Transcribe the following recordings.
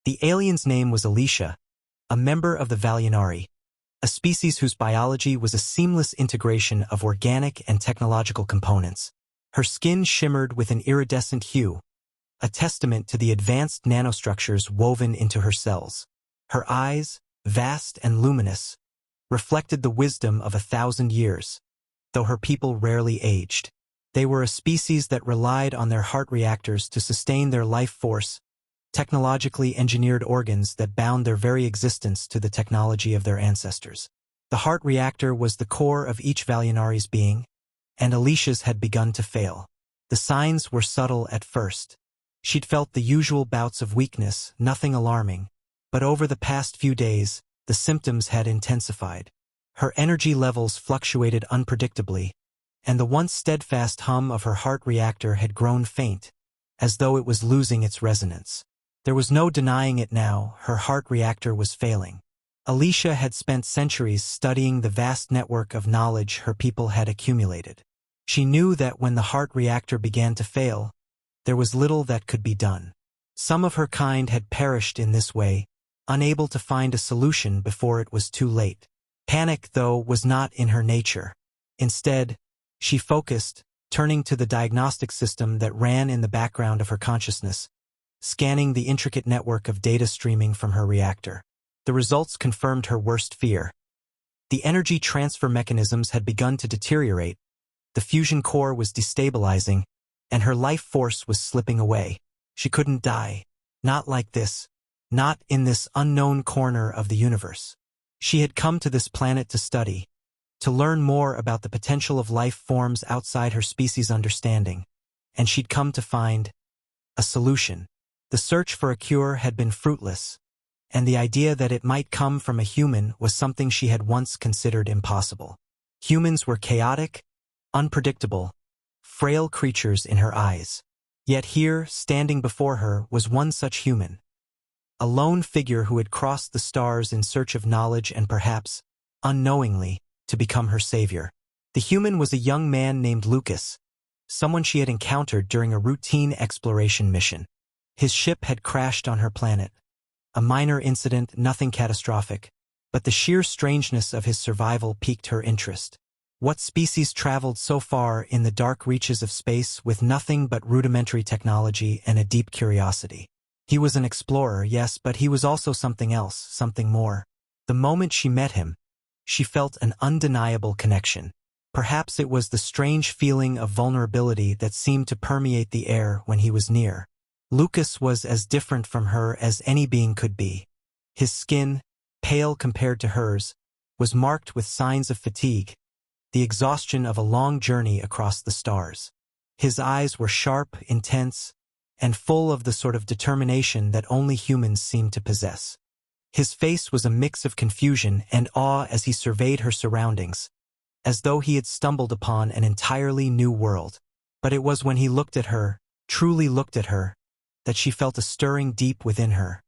The alien's name was Alicia, a member of the Valianari, a species whose biology was a seamless integration of organic and technological components. Her skin shimmered with an iridescent hue, a testament to the advanced nanostructures woven into her cells. Her eyes, vast and luminous, reflected the wisdom of 1,000 years, though her people rarely aged. They were a species that relied on their heart reactors to sustain their life force, technologically engineered organs that bound their very existence to the technology of their ancestors. The heart reactor was the core of each Valianari's being, and Alicia's had begun to fail. The signs were subtle at first. She'd felt the usual bouts of weakness, nothing alarming, but over the past few days, the symptoms had intensified. Her energy levels fluctuated unpredictably, and the once steadfast hum of her heart reactor had grown faint, as though it was losing its resonance. There was no denying it now, her heart reactor was failing. Alicia had spent centuries studying the vast network of knowledge her people had accumulated. She knew that when the heart reactor began to fail, there was little that could be done. Some of her kind had perished in this way, unable to find a solution before it was too late. Panic, though, was not in her nature. Instead, she focused, turning to the diagnostic system that ran in the background of her consciousness, scanning the intricate network of data streaming from her reactor. The results confirmed her worst fear. The energy transfer mechanisms had begun to deteriorate, the fusion core was destabilizing, and her life force was slipping away. She couldn't die. Not like this. Not in this unknown corner of the universe. She had come to this planet to study, to learn more about the potential of life forms outside her species' understanding, and she'd come to find a solution. The search for a cure had been fruitless, and the idea that it might come from a human was something she had once considered impossible. Humans were chaotic, unpredictable, frail creatures in her eyes. Yet here, standing before her, was one such human. A lone figure who had crossed the stars in search of knowledge and perhaps, unknowingly, to become her savior. The human was a young man named Lucas, someone she had encountered during a routine exploration mission. His ship had crashed on her planet. A minor incident, nothing catastrophic, but the sheer strangeness of his survival piqued her interest. What species traveled so far in the dark reaches of space with nothing but rudimentary technology and a deep curiosity? He was an explorer, yes, but he was also something else, something more. The moment she met him, she felt an undeniable connection. Perhaps it was the strange feeling of vulnerability that seemed to permeate the air when he was near. Lucas was as different from her as any being could be. His skin, pale compared to hers, was marked with signs of fatigue, the exhaustion of a long journey across the stars. His eyes were sharp, intense, and full of the sort of determination that only humans seem to possess. His face was a mix of confusion and awe as he surveyed her surroundings, as though he had stumbled upon an entirely new world. But it was when he looked at her, truly looked at her, that she felt a stirring deep within her.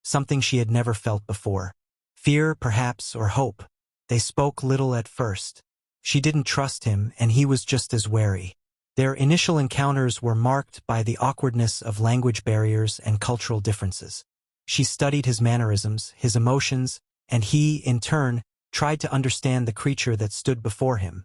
Something she had never felt before. Fear, perhaps, or hope. They spoke little at first. She didn't trust him, and he was just as wary. Their initial encounters were marked by the awkwardness of language barriers and cultural differences. She studied his mannerisms, his emotions, and he, in turn, tried to understand the creature that stood before him.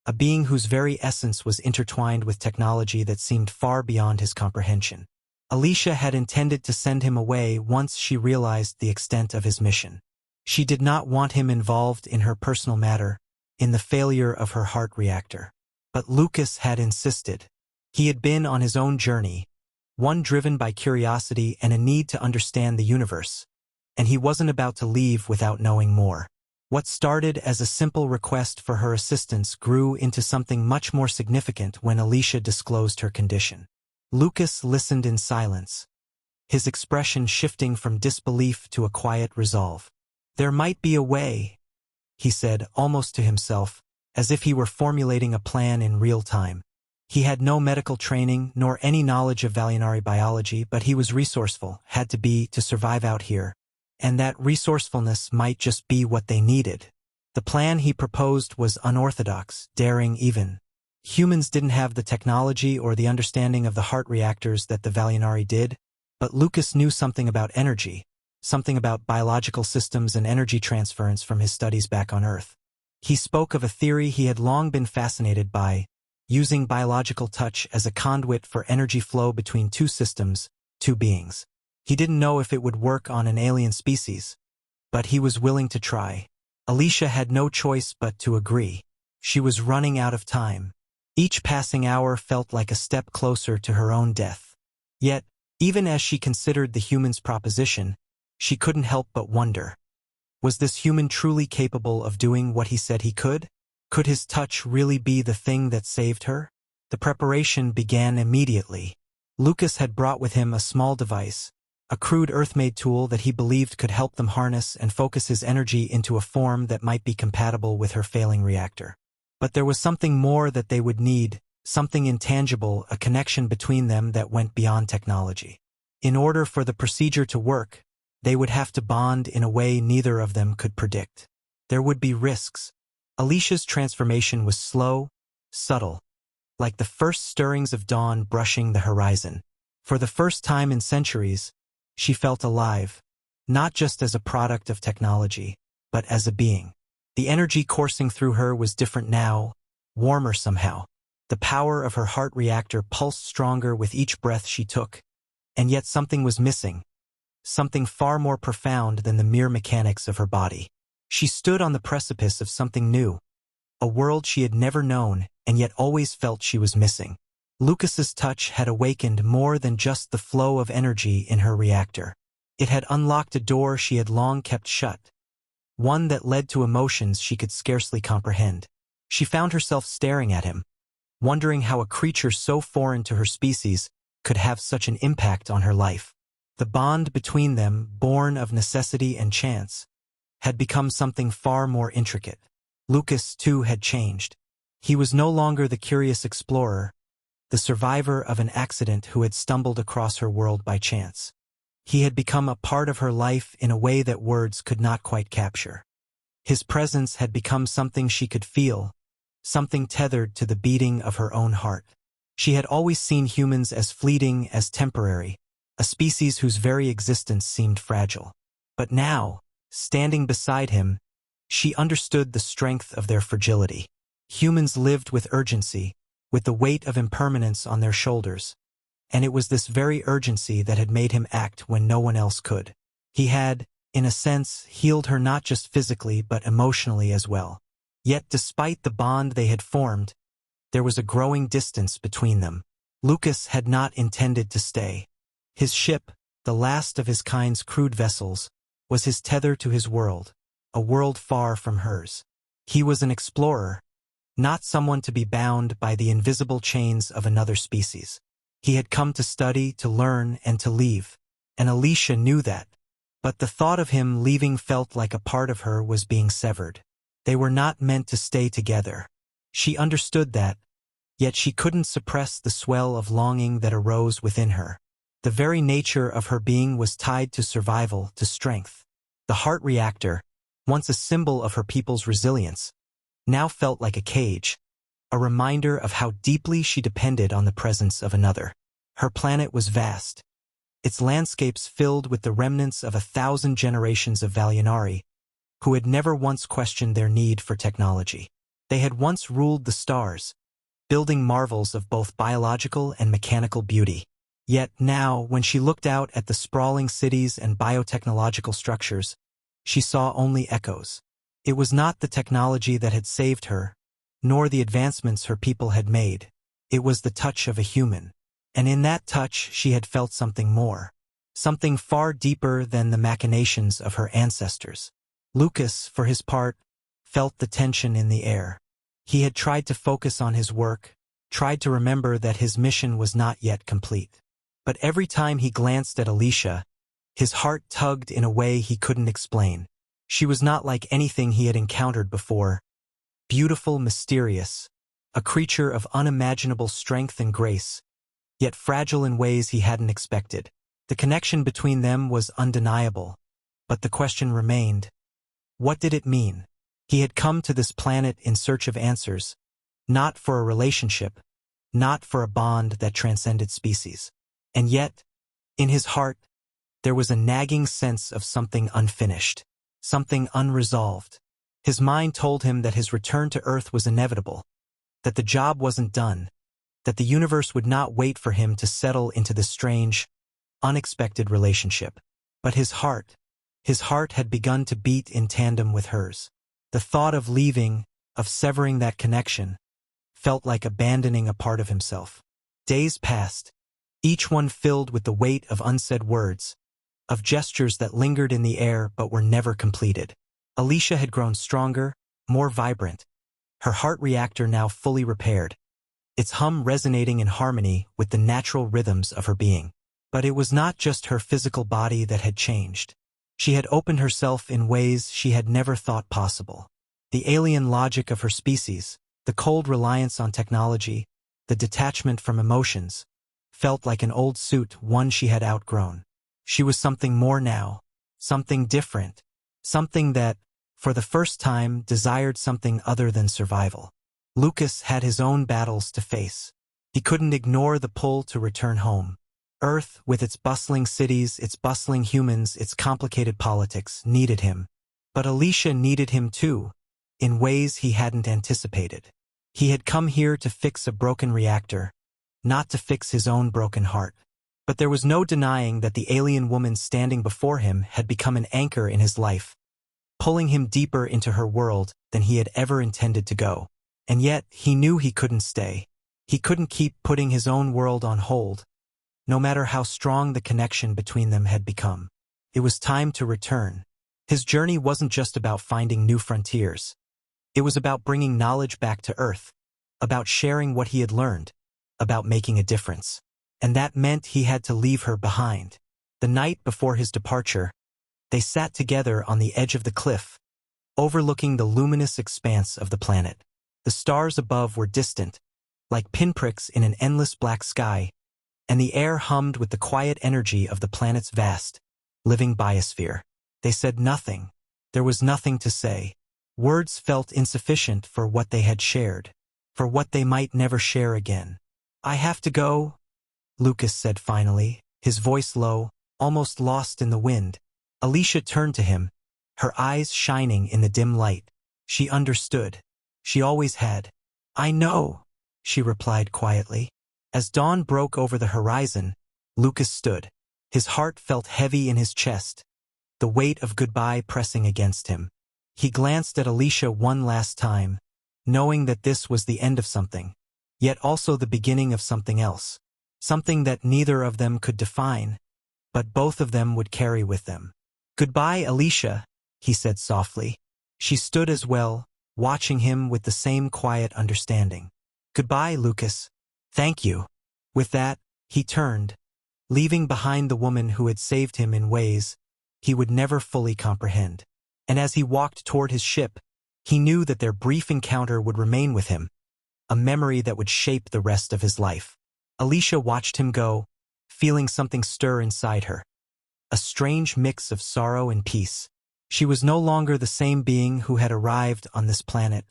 A being whose very essence was intertwined with technology that seemed far beyond his comprehension. Alicia had intended to send him away once she realized the extent of his mission. She did not want him involved in her personal matter, in the failure of her heart reactor. But Lucas had insisted. He had been on his own journey, one driven by curiosity and a need to understand the universe, and he wasn't about to leave without knowing more. What started as a simple request for her assistance grew into something much more significant when Alicia disclosed her condition. Lucas listened in silence, his expression shifting from disbelief to a quiet resolve. "There might be a way," he said, almost to himself, as if he were formulating a plan in real time. He had no medical training nor any knowledge of Valianari biology, but he was resourceful, had to be, to survive out here. And that resourcefulness might just be what they needed. The plan he proposed was unorthodox, daring even. Humans didn't have the technology or the understanding of the heart reactors that the Valianari did, But Lucas knew something about energy, something about biological systems and energy transference from his studies back on Earth. He spoke of a theory he had long been fascinated by, using biological touch as a conduit for energy flow between two systems, two beings. He didn't know if it would work on an alien species, but he was willing to try. Alicia had no choice but to agree. She was running out of time. Each passing hour felt like a step closer to her own death. Yet, even as she considered the human's proposition, she couldn't help but wonder. Was this human truly capable of doing what he said he could? Could his touch really be the thing that saved her? The preparation began immediately. Lucas had brought with him a small device, a crude Earth-made tool that he believed could help them harness and focus his energy into a form that might be compatible with her failing reactor. But there was something more that they would need, something intangible, a connection between them that went beyond technology. In order for the procedure to work, they would have to bond in a way neither of them could predict. There would be risks. Alicia's transformation was slow, subtle, like the first stirrings of dawn brushing the horizon. For the first time in centuries, she felt alive, not just as a product of technology, but as a being. The energy coursing through her was different now, warmer somehow. The power of her heart reactor pulsed stronger with each breath she took, and yet something was missing, something far more profound than the mere mechanics of her body. She stood on the precipice of something new, a world she had never known and yet always felt she was missing. Lucas's touch had awakened more than just the flow of energy in her reactor. It had unlocked a door she had long kept shut, one that led to emotions she could scarcely comprehend. She found herself staring at him, wondering how a creature so foreign to her species could have such an impact on her life. The bond between them, born of necessity and chance, had become something far more intricate. Lucas, too, had changed. He was no longer the curious explorer, the survivor of an accident who had stumbled across her world by chance. He had become a part of her life in a way that words could not quite capture. His presence had become something she could feel, something tethered to the beating of her own heart. She had always seen humans as fleeting, as temporary, a species whose very existence seemed fragile. But now, standing beside him, she understood the strength of their fragility. Humans lived with urgency, with the weight of impermanence on their shoulders, and it was this very urgency that had made him act when no one else could. He had, in a sense, healed her not just physically but emotionally as well. Yet despite the bond they had formed, there was a growing distance between them. Lucas had not intended to stay. His ship, the last of his kind's crude vessels, was his tether to his world, a world far from hers. He was an explorer, not someone to be bound by the invisible chains of another species. He had come to study, to learn, and to leave, and Alicia knew that. But the thought of him leaving felt like a part of her was being severed. They were not meant to stay together. She understood that, yet she couldn't suppress the swell of longing that arose within her. The very nature of her being was tied to survival, to strength. The heart reactor, once a symbol of her people's resilience, now felt like a cage, a reminder of how deeply she depended on the presence of another. Her planet was vast, its landscapes filled with the remnants of 1,000 generations of Valionari, who had never once questioned their need for technology. They had once ruled the stars, building marvels of both biological and mechanical beauty. Yet now, when she looked out at the sprawling cities and biotechnological structures, she saw only echoes. It was not the technology that had saved her, nor the advancements her people had made. It was the touch of a human. And in that touch she had felt something more, something far deeper than the machinations of her ancestors. Lucas, for his part, felt the tension in the air. He had tried to focus on his work, tried to remember that his mission was not yet complete. But every time he glanced at Alicia, his heart tugged in a way he couldn't explain. She was not like anything he had encountered before. Beautiful, mysterious, a creature of unimaginable strength and grace, yet fragile in ways he hadn't expected. The connection between them was undeniable, but the question remained. What did it mean? He had come to this planet in search of answers, not for a relationship, not for a bond that transcended species. And yet, In his heart, there was a nagging sense of something unfinished, something unresolved. His mind told him that his return to Earth was inevitable, that the job wasn't done, that the universe would not wait for him to settle into this strange, unexpected relationship. But his heart had begun to beat in tandem with hers. The thought of leaving, of severing that connection, felt like abandoning a part of himself. Days passed, each one filled with the weight of unsaid words, of gestures that lingered in the air but were never completed. Alicia had grown stronger, more vibrant, her heart reactor now fully repaired, its hum resonating in harmony with the natural rhythms of her being. But it was not just her physical body that had changed. She had opened herself in ways she had never thought possible. The alien logic of her species, the cold reliance on technology, the detachment from emotions, felt like an old suit, one she had outgrown. She was something more now, something different, something that, for the first time, desired something other than survival. Lucas had his own battles to face. He couldn't ignore the pull to return home. Earth, with its bustling cities, its bustling humans, its complicated politics, needed him. But Alicia needed him too, in ways he hadn't anticipated. He had come here to fix a broken reactor, not to fix his own broken heart. But there was no denying that the alien woman standing before him had become an anchor in his life, pulling him deeper into her world than he had ever intended to go. And yet, he knew he couldn't stay. He couldn't keep putting his own world on hold, no matter how strong the connection between them had become. It was time to return. His journey wasn't just about finding new frontiers. It was about bringing knowledge back to Earth, about sharing what he had learned, about making a difference. And that meant he had to leave her behind. The night before his departure, they sat together on the edge of the cliff, overlooking the luminous expanse of the planet. The stars above were distant, like pinpricks in an endless black sky, and the air hummed with the quiet energy of the planet's vast, living biosphere. They said nothing. There was nothing to say. Words felt insufficient for what they had shared, for what they might never share again. "I have to go," Lucas said finally, his voice low, almost lost in the wind. Alicia turned to him, her eyes shining in the dim light. She understood. She always had. "I know," she replied quietly. As dawn broke over the horizon, Lucas stood. His heart felt heavy in his chest, the weight of goodbye pressing against him. He glanced at Alicia one last time, knowing that this was the end of something, yet also the beginning of something else. Something that neither of them could define, but both of them would carry with them. "Goodbye, Alicia," he said softly. She stood as well, watching him with the same quiet understanding. "Goodbye, Lucas. Thank you." With that, he turned, leaving behind the woman who had saved him in ways he would never fully comprehend. And as he walked toward his ship, he knew that their brief encounter would remain with him, a memory that would shape the rest of his life. Alicia watched him go, feeling something stir inside her, a strange mix of sorrow and peace. She was no longer the same being who had arrived on this planet,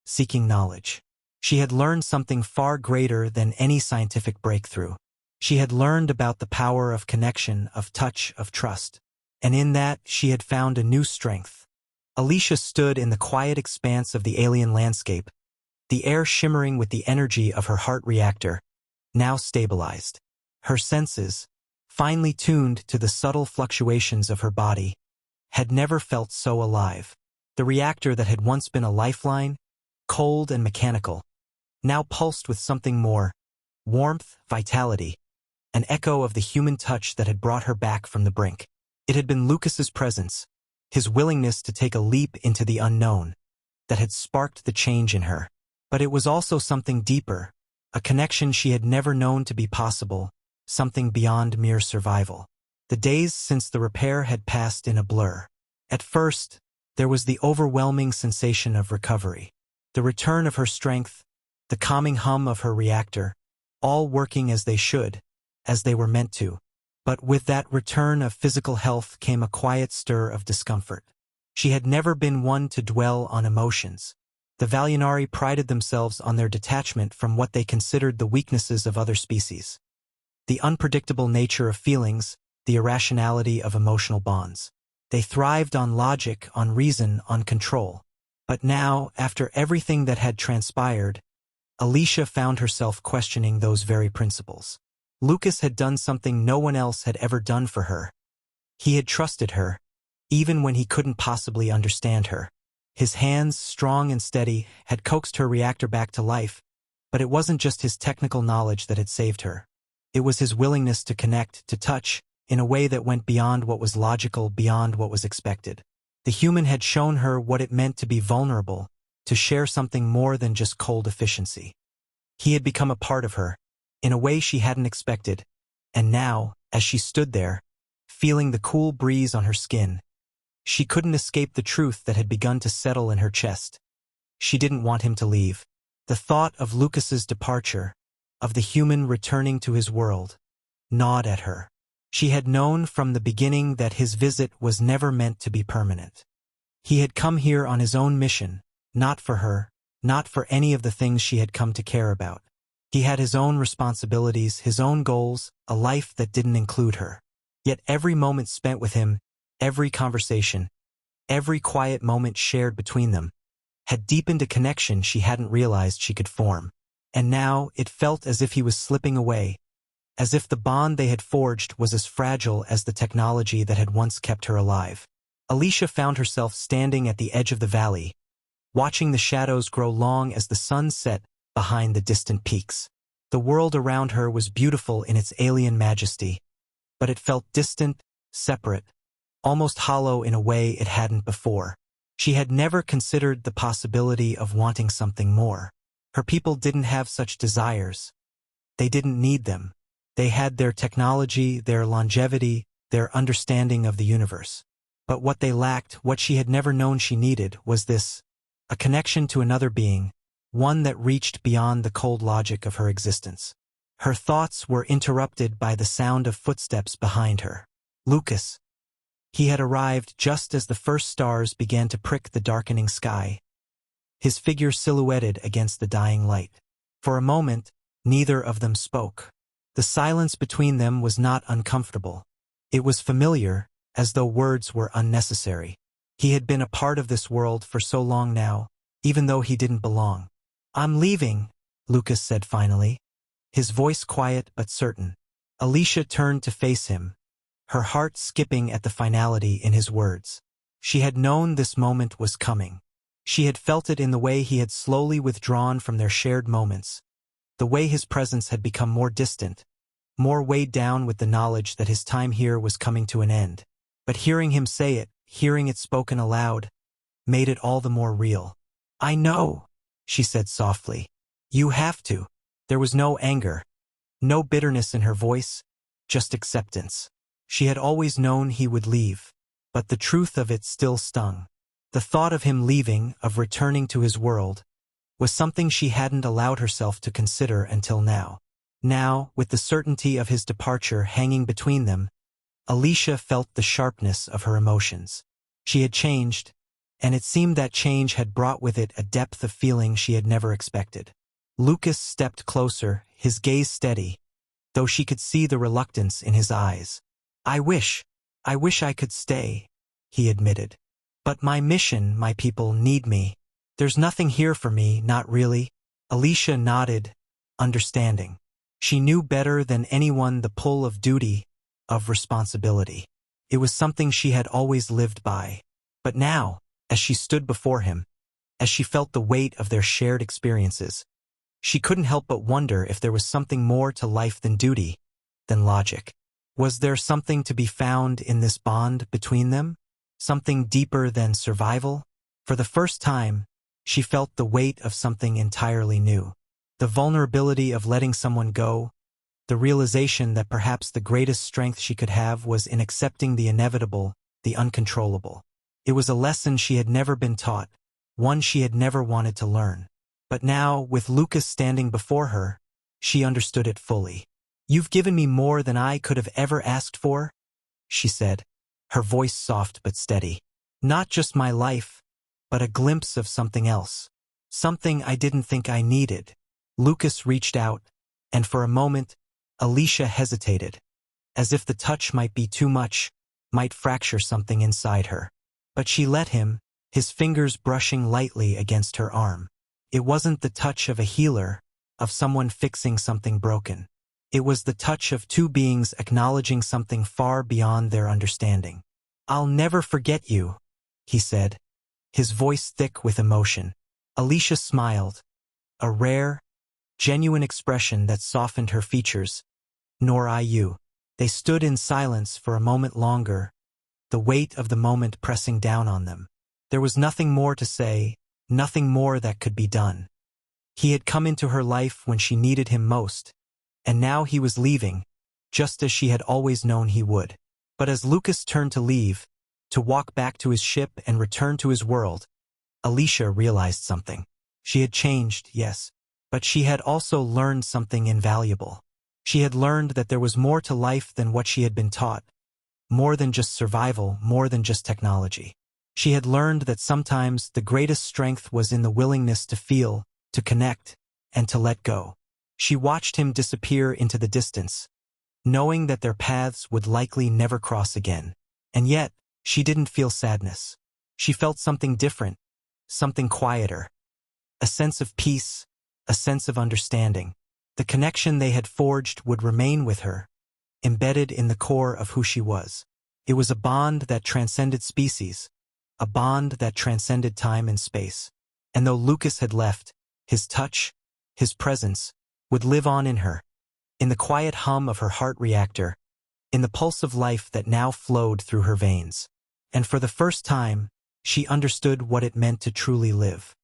seeking knowledge. She had learned something far greater than any scientific breakthrough. She had learned about the power of connection, of touch, of trust. And in that, she had found a new strength. Alicia stood in the quiet expanse of the alien landscape, the air shimmering with the energy of her heart reactor, now stabilized. Her senses, finely tuned to the subtle fluctuations of her body, had never felt so alive. The reactor that had once been a lifeline, cold and mechanical, now pulsed with something more, warmth, vitality, an echo of the human touch that had brought her back from the brink. It had been Lucas's presence, his willingness to take a leap into the unknown, that had sparked the change in her. But it was also something deeper, a connection she had never known to be possible, something beyond mere survival. The days since the repair had passed in a blur. At first, there was the overwhelming sensation of recovery, the return of her strength, the calming hum of her reactor, all working as they should, as they were meant to. But with that return of physical health came a quiet stir of discomfort. She had never been one to dwell on emotions. The Valyanari prided themselves on their detachment from what they considered the weaknesses of other species. the unpredictable nature of feelings, the irrationality of emotional bonds. They thrived on logic, on reason, on control. But now, after everything that had transpired, Alicia found herself questioning those very principles. Lucas had done something no one else had ever done for her. He had trusted her, even when he couldn't possibly understand her. His hands, strong and steady, had coaxed her reactor back to life, but it wasn't just his technical knowledge that had saved her. It was his willingness to connect, to touch, in a way that went beyond what was logical, beyond what was expected. The human had shown her what it meant to be vulnerable, to share something more than just cold efficiency. He had become a part of her, in a way she hadn't expected, and now, as she stood there, feeling the cool breeze on her skin, she couldn't escape the truth that had begun to settle in her chest. She didn't want him to leave. The thought of Lucas's departure, of the human returning to his world, gnawed at her. She had known from the beginning that his visit was never meant to be permanent. He had come here on his own mission, not for her, not for any of the things she had come to care about. He had his own responsibilities, his own goals, a life that didn't include her. Yet every moment spent with him, every conversation, every quiet moment shared between them, had deepened a connection she hadn't realized she could form. And now it felt as if he was slipping away, as if the bond they had forged was as fragile as the technology that had once kept her alive. Alicia found herself standing at the edge of the valley, watching the shadows grow long as the sun set behind the distant peaks. The world around her was beautiful in its alien majesty, but it felt distant, separate, almost hollow in a way it hadn't before. She had never considered the possibility of wanting something more. Her people didn't have such desires. They didn't need them. They had their technology, their longevity, their understanding of the universe. But what they lacked, what she had never known she needed, was this, a connection to another being, one that reached beyond the cold logic of her existence. Her thoughts were interrupted by the sound of footsteps behind her. Lucas. He had arrived just as the first stars began to prick the darkening sky, his figure silhouetted against the dying light. For a moment, neither of them spoke. The silence between them was not uncomfortable. It was familiar, as though words were unnecessary. He had been a part of this world for so long now, even though he didn't belong. "I'm leaving," Lucas said finally, his voice quiet but certain. Alicia turned to face him, her heart skipping at the finality in his words. She had known this moment was coming. She had felt it in the way he had slowly withdrawn from their shared moments, the way his presence had become more distant, more weighed down with the knowledge that his time here was coming to an end. But hearing him say it, hearing it spoken aloud, made it all the more real. "I know," she said softly. "You have to." There was no anger, no bitterness in her voice, just acceptance. She had always known he would leave, but the truth of it still stung. The thought of him leaving, of returning to his world, was something she hadn't allowed herself to consider until now. Now, with the certainty of his departure hanging between them, Alicia felt the sharpness of her emotions. She had changed, and it seemed that change had brought with it a depth of feeling she had never expected. Lucas stepped closer, his gaze steady, though she could see the reluctance in his eyes. I wish I could stay," he admitted. "But my mission, my people need me. There's nothing here for me, not really." Alicia nodded, understanding. She knew better than anyone the pull of duty, of responsibility. It was something she had always lived by. But now, as she stood before him, as she felt the weight of their shared experiences, she couldn't help but wonder if there was something more to life than duty, than logic. Was there something to be found in this bond between them? Something deeper than survival? For the first time, she felt the weight of something entirely new. The vulnerability of letting someone go, the realization that perhaps the greatest strength she could have was in accepting the inevitable, the uncontrollable. It was a lesson she had never been taught, one she had never wanted to learn. But now, with Lucas standing before her, she understood it fully. "You've given me more than I could have ever asked for," she said, her voice soft but steady. "Not just my life, but a glimpse of something else. Something I didn't think I needed." Lucas reached out, and for a moment, Alicia hesitated, as if the touch might be too much, might fracture something inside her. But she let him, his fingers brushing lightly against her arm. It wasn't the touch of a healer, of someone fixing something broken. It was the touch of two beings acknowledging something far beyond their understanding. "I'll never forget you," he said, his voice thick with emotion. Alicia smiled, a rare, genuine expression that softened her features. "Nor I you." They stood in silence for a moment longer, the weight of the moment pressing down on them. There was nothing more to say, nothing more that could be done. He had come into her life when she needed him most, and now he was leaving, just as she had always known he would. But as Lucas turned to leave, to walk back to his ship and return to his world, Alicia realized something. She had changed, yes, but she had also learned something invaluable. She had learned that there was more to life than what she had been taught, more than just survival, more than just technology. She had learned that sometimes the greatest strength was in the willingness to feel, to connect, and to let go. She watched him disappear into the distance, knowing that their paths would likely never cross again. And yet, she didn't feel sadness. She felt something different, something quieter. A sense of peace, a sense of understanding. The connection they had forged would remain with her, embedded in the core of who she was. It was a bond that transcended species, a bond that transcended time and space. And though Lucas had left, his touch, his presence, would live on in her, in the quiet hum of her heart reactor, in the pulse of life that now flowed through her veins. And for the first time, she understood what it meant to truly live.